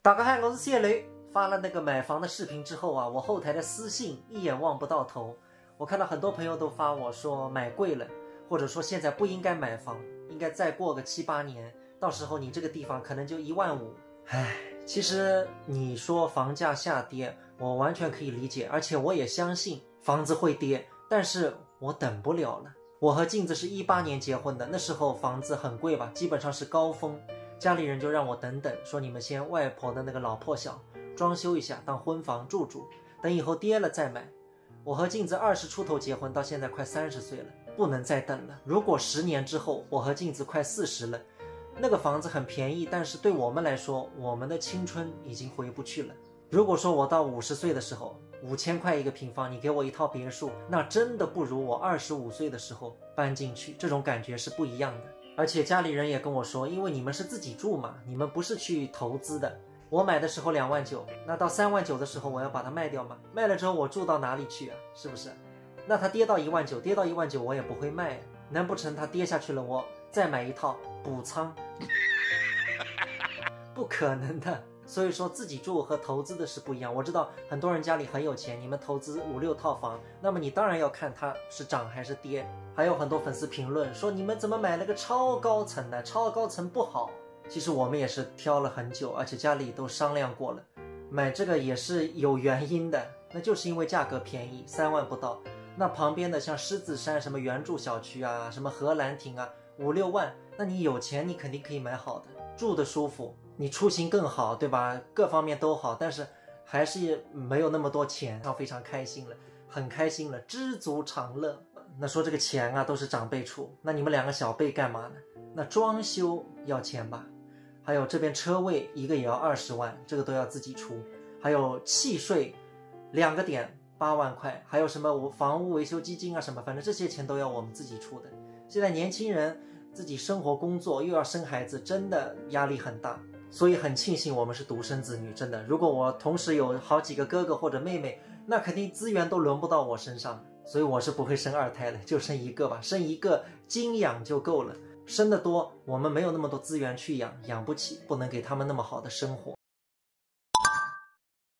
大家好，我是谢雷。发了那个买房的视频之后啊，我后台的私信一眼望不到头。我看到很多朋友都发我说买贵了，或者说现在不应该买房，应该再过个7、8年，到时候你这个地方可能就1.5万。唉，其实你说房价下跌，我完全可以理解，而且我也相信房子会跌，但是我等不了了。我和镜子是18年结婚的，那时候房子很贵吧，基本上是高峰。家里人就让我等等，说你们先外婆的那个老破小装修一下当婚房住住，等以后跌了再买。我和镜子20出头结婚，到现在快30岁了，不能再等了。如果10年之后我和镜子快40了，那个房子很便宜，但是对我们来说，我们的青春已经回不去了。如果说我到50岁的时候，5000块一个平方，你给我一套别墅，那真的不如我25岁的时候搬进去，这种感觉是不一样的。而且家里人也跟我说，因为你们是自己住嘛，你们不是去投资的。我买的时候2.9万，那到3.9万的时候我要把它卖掉吗？卖了之后我住到哪里去啊？是不是？那它跌到1.9万，跌到1.9万我也不会卖，难不成它跌下去了我再买一套补仓？不可能的。所以说自己住和投资的是不一样。我知道很多人家里很有钱，你们投资5、6套房，那么你当然要看它是涨还是跌。还有很多粉丝评论说你们怎么买了个超高层的，超高层不好。其实我们也是挑了很久，而且家里都商量过了，买这个也是有原因的，那就是因为价格便宜，3万不到。那旁边的像狮子山什么原著小区啊，什么荷兰亭啊，5、6万，那你有钱你肯定可以买好的，住的舒服，你出行更好，对吧？各方面都好，但是还是没有那么多钱，非常开心了，很开心了，知足常乐。那说这个钱啊都是长辈出，那你们2个小辈干嘛呢？那装修要钱吧，还有这边车位一个也要20万，这个都要自己出，还有契税2个点8万块，还有什么房屋维修基金啊什么，反正这些钱都要我们自己出的。现在年轻人自己生活工作又要生孩子，真的压力很大，所以很庆幸我们是独生子女。真的，如果我同时有好几个哥哥或者妹妹，那肯定资源都轮不到我身上，所以我是不会生2胎了，就生1个吧，生1个精养就够了。生得多我们没有那么多资源去养，养不起，不能给他们那么好的生活。